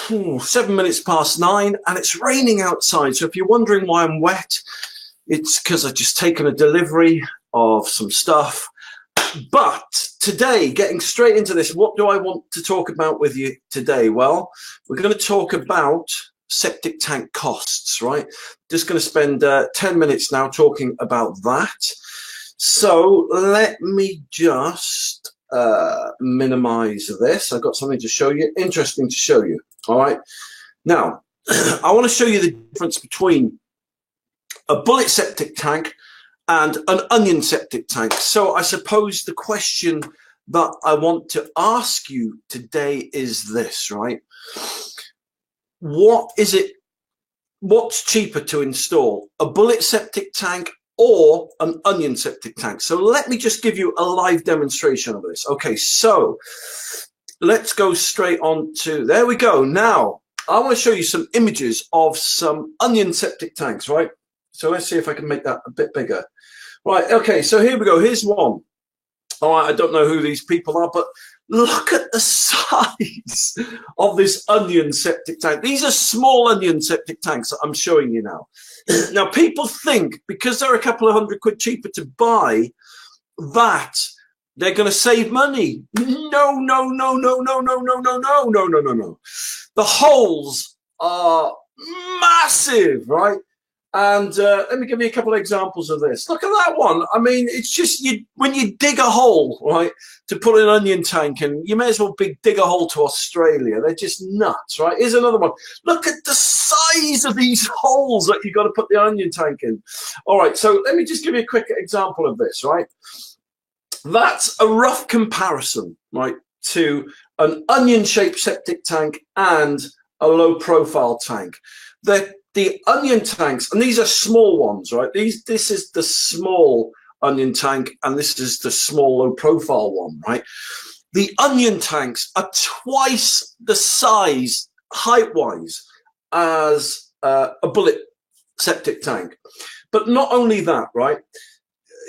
9:07, and it's raining outside. So if you're wondering why I'm wet, it's because I've just taken a delivery of some stuff. But today, getting straight into this, what do I want to talk about with you today? Well, we're going to talk about septic tank costs, right? Just going to spend 10 minutes now talking about that. So let me just minimize this. I've got something to show you, interesting to show you. All right. Now, I want to show you the difference between a bullet septic tank and an onion septic tank. So I suppose the question that I want to ask you today is this, right? What's cheaper to install, a bullet septic tank or an onion septic tank? So let me just give you a live demonstration of this. Okay, so let's go straight on to, there we go. Now, I want to show you some images of some onion septic tanks, right? So let's see if I can make that a bit bigger. Right, okay, so here we go. Here's one. All right, I don't know who these people are, but look at the size of this onion septic tank. These are small onion septic tanks that I'm showing you now. Now, people think because they're a couple of £100 cheaper to buy that they're going to save money. No. The holes are massive, right? And let me give you a couple of examples of this. Look at that one. I mean, it's just when you dig a hole, right, to put an onion tank in, you may as well dig a hole to Australia. They're just nuts, right? Here's another one. Look at the size of these holes that you've got to put the onion tank in. All right, so let me just give you a quick example of this, right? That's a rough comparison, right, to an onion-shaped septic tank and a low-profile tank. The onion tanks, and these are small ones, right? This is the small onion tank, and this is the small low-profile one, right? The onion tanks are twice the size, height-wise, as a bullet septic tank. But not only that, right?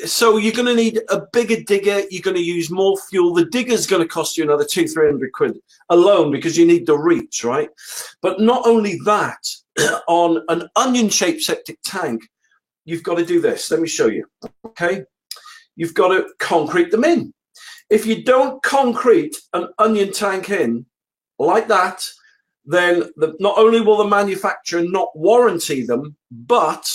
So you're going to need a bigger digger. You're going to use more fuel. The digger's going to cost you another £200-300 alone because you need the reach, right? But not only that, on an onion-shaped septic tank, you've got to do this. Let me show you, okay? You've got to concrete them in. If you don't concrete an onion tank in like that, then not only will the manufacturer not warranty them, but,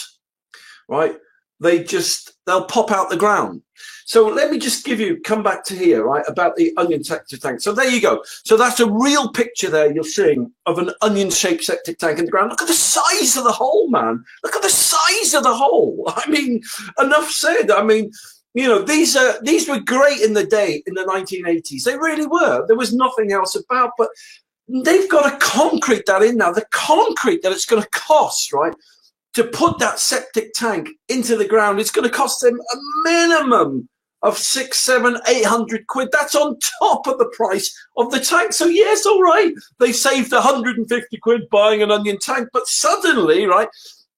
right, they'll pop out the ground. So let me just come back to here, right, about the onion septic tank. So there you go. So that's a real picture there you're seeing of an onion-shaped septic tank in the ground. Look at the size of the hole, man. Look at the size of the hole. I mean, enough said. I mean, you know, these were great in the day, in the 1980s. They really were. There was nothing else about, but they've got to concrete that in now. The concrete that it's going to cost, right, to put that septic tank into the ground, it's going to cost them a minimum of £600-800. That's on top of the price of the tank. So yes, all right, they saved £150 buying an onion tank, but suddenly, right,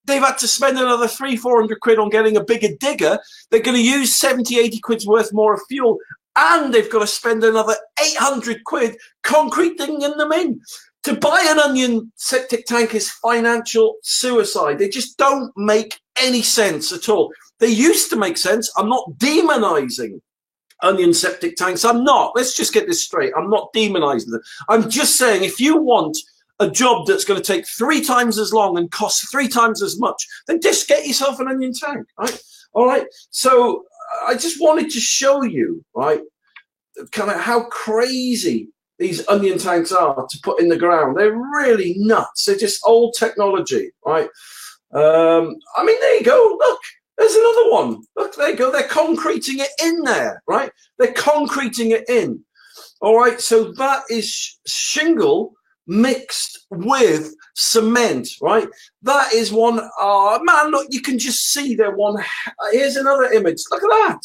they've had to spend another £300-400 on getting a bigger digger. They're going to use £70-80 worth more of fuel, and they've got to spend another £800 concreting them in. To buy an onion septic tank is financial suicide. They just don't make any sense at all. They used to make sense. I'm not demonizing onion septic tanks. I'm not. Let's just get this straight. I'm not demonizing them. I'm just saying if you want a job that's going to take 3 times as long and cost 3 times as much, then just get yourself an onion tank, right? All right. So I just wanted to show you, right, kind of how crazy these onion tanks are to put in the ground. They're really nuts. They're just old technology, right? I mean, there you go. Look, there's another one. Look, there you go. They're concreting it in there, right? They're concreting it in. All right, so that is shingle mixed with cement, right? That is one. Oh, man, look, you can just see there one. Here's another image. Look at that.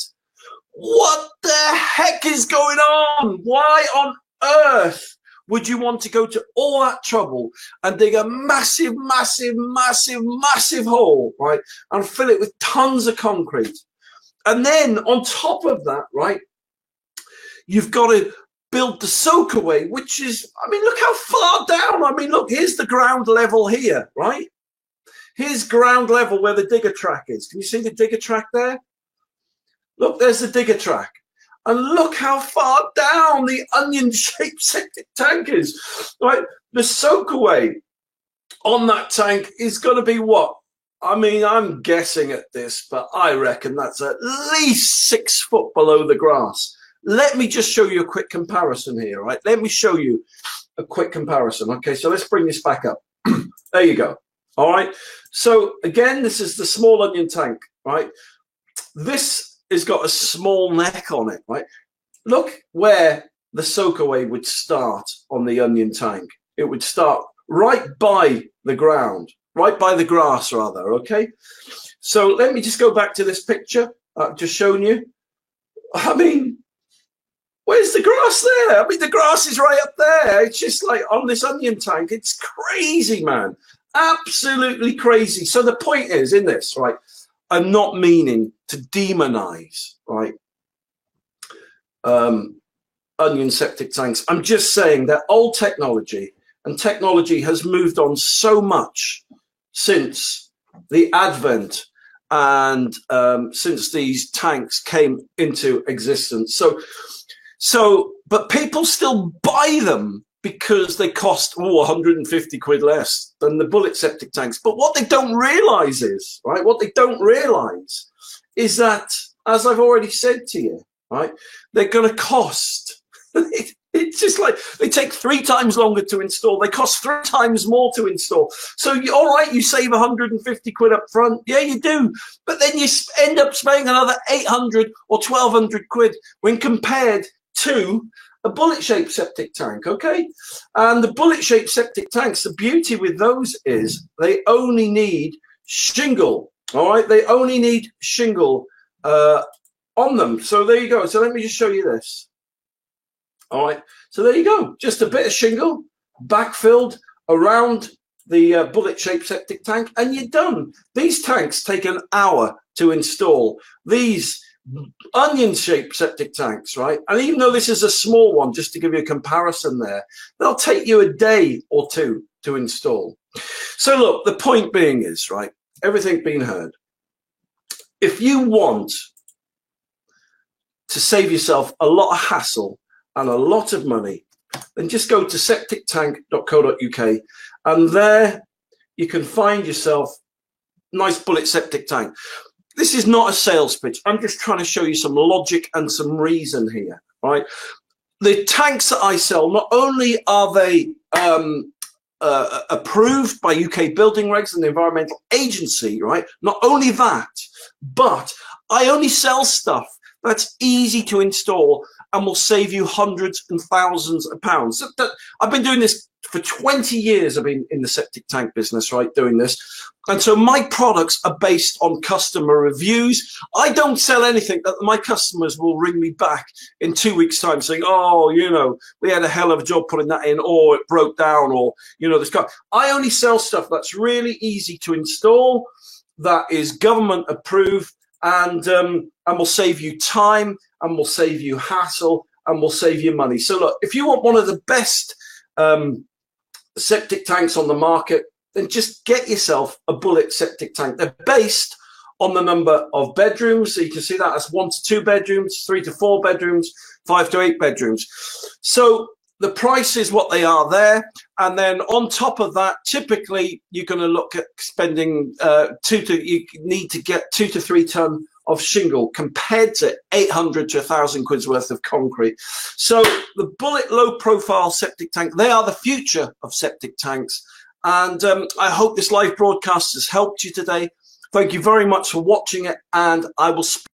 What the heck is going on? Why on earth would you want to go to all that trouble and dig a massive hole, right, and fill it with tons of concrete? And then on top of that, right, you've got to build the soakaway, which is, I mean, look how far down. I mean, look, here's the ground level here, right? Here's ground level where the digger track is. Can you see the digger track there? Look, there's the digger track. And look how far down the onion-shaped septic tank is, right? The soakaway on that tank is going to be what? I mean, I'm guessing at this, but I reckon that's at least 6 foot below the grass. Let me just show you a quick comparison here, right? Let me show you a quick comparison. Okay, so let's bring this back up. There you go. All right. So again, this is the small onion tank, right? This has got a small neck on it, right? Look where the soakaway would start on the onion tank. It would start right by the ground, right by the grass rather, okay? So let me just go back to this picture I've just shown you. I mean, where's the grass there? I mean, the grass is right up there. It's just like on this onion tank. It's crazy, man. Absolutely crazy. So the point is in this, right? I'm not meaning to demonize, right? Onion septic tanks. I'm just saying that old technology and technology has moved on so much since the advent and since these tanks came into existence. But people still buy them because they cost 150 quid less than the bullet septic tanks. But what they don't realize is, right, what they don't realize is that, as I've already said to you, right, they're going to cost. It's just like they take 3 times longer to install. They cost 3 times more to install. So, all right, you save 150 quid up front. Yeah, you do. But then you end up spending another 800 or 1,200 quid when compared to a bullet-shaped septic tank, okay? And the bullet-shaped septic tanks, the beauty with those is they only need shingle, all right? They only need shingle on them. So there you go. So let me just show you this. All right. So there you go. Just a bit of shingle backfilled around the bullet-shaped septic tank, and you're done. These tanks take an hour to install. These onion-shaped septic tanks, right? And even though this is a small one, just to give you a comparison there, they'll take you a day or 2 to install. So look, the point being is, right, everything being heard. If you want to save yourself a lot of hassle and a lot of money, then just go to septictank.co.uk, and there you can find yourself a nice bullet septic tank. This is not a sales pitch. I'm just trying to show you some logic and some reason here, right? The tanks that I sell, not only are they approved by UK building regs and the Environmental Agency, right? Not only that, but I only sell stuff that's easy to install and will save you hundreds and thousands of pounds. I've been doing this for 20 years. I've been in the septic tank business, right, doing this. And so my products are based on customer reviews. I don't sell anything that my customers will ring me back in 2 weeks' time saying, oh, you know, we had a hell of a job putting that in, or it broke down, or, you know, this guy. I only sell stuff that's really easy to install, that is government approved, and will save you time, and will save you hassle, and will save you money. So look, if you want one of the best septic tanks on the market, then just get yourself a bullet septic tank. They're based on the number of bedrooms. So you can see that as 1 to 2 bedrooms, 3 to 4 bedrooms, 5 to 8 bedrooms. So the price is what they are there. And then on top of that, typically you're going to look at spending you need to get 2 to 3 ton of shingle compared to 800 to 1,000 quid's worth of concrete. So the bullet low profile septic tank, they are the future of septic tanks. And I hope this live broadcast has helped you today. Thank you very much for watching it, and I will speak